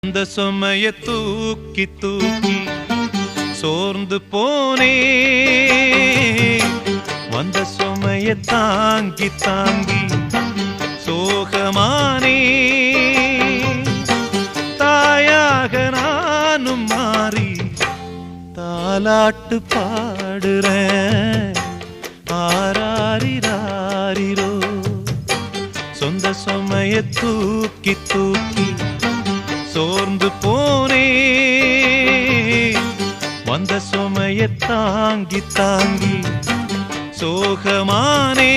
அந்த சுமைய தூக்கி தூக்கி சோர்ந்து போனே, வந்த சுமைய தாங்கி தாங்கி சோகமானே. தாயாக நானும் மாறி தாலாட்டு பாடுறேன். ஆராரிராரிரோ சொந்த சுமைய தூக்கி தூக்கி சோர்ந்து போனே, வந்த சுமைய தாங்கி தாங்கி சோகமானே.